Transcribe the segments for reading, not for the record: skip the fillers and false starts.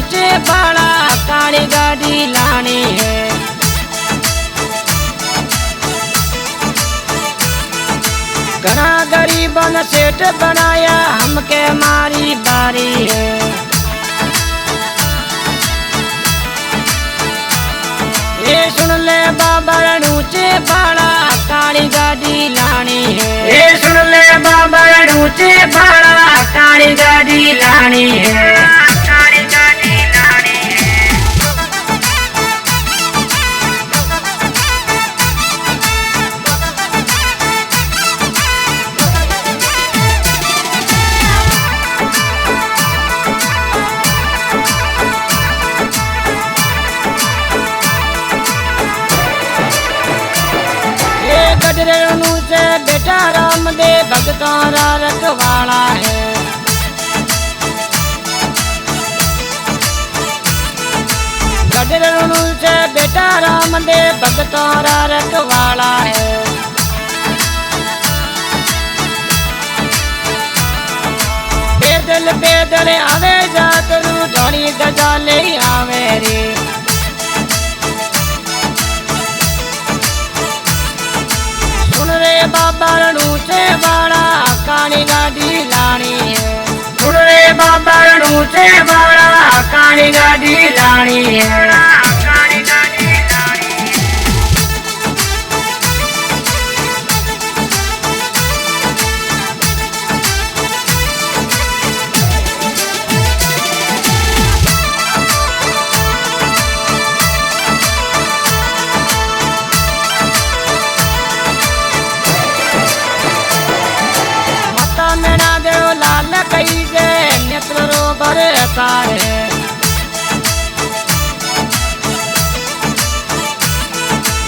ऊंचे बाड़ा काली गाड़ी लानी है। घना गरीबन सेठ बनाया हमके मारी बारी है। ये सुन ले बाबा ऊंचे बाड़ा काली गाड़ी लानी है। ये सुन ले बाबा ऊंचे बाड़ा काली गाड़ी लानी है। काली गाड़ी लानी है। गजरेणु से बेटा रामदेव भगतों रा रखवाला है। गजरेणु से बेटा रामदेव भगतों रा रखवाला है। पैदल पैदल आवे जातरू धोनी गजा ले आवे रे। बाबा ऊंचे बाड़ा काली गाड़ी लानी है। सुन रे बाबा ऊंचे बाड़ा काली गाड़ी लानी है। काली गाड़ी लानी है। कई जे नेत्र रोबर तारे।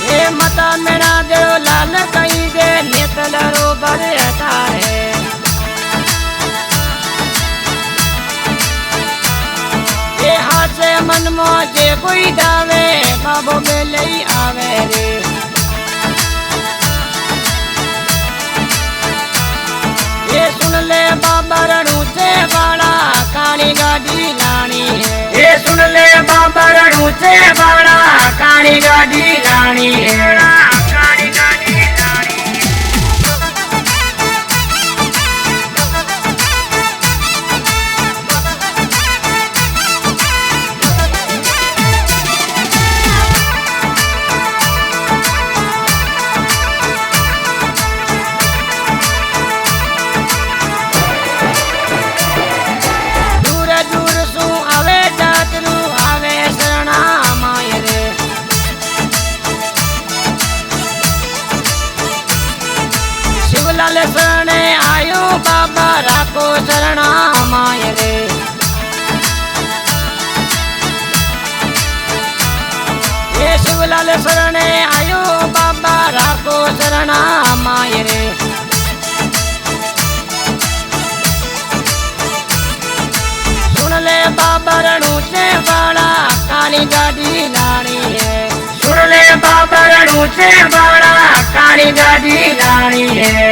ये मता मेरा दे लाल कई जे नेत्र रोबर तारे। ये हाथ से मन मोजे कोई डावे बाबो में ले आवे रे। ये सुन ले बाबा ऊंचे बाड़ा काली गाड़ी लानी है। ये सुन ले बाबा ऊंचे बाड़ा काली गाड़ी लानी है। काली गाड़ी लानी है। लाल शरणे आयो बाबा राखो शरणा माय रे। ये शिवलाल शरणे आयो बाबा राखो शरणा माय रे। सुन ले बाबा ऊंचे बाड़ा काली गाड़ी लानी है। सुन ले बाबा ऊंचे बाड़ा काली गाड़ी लानी है।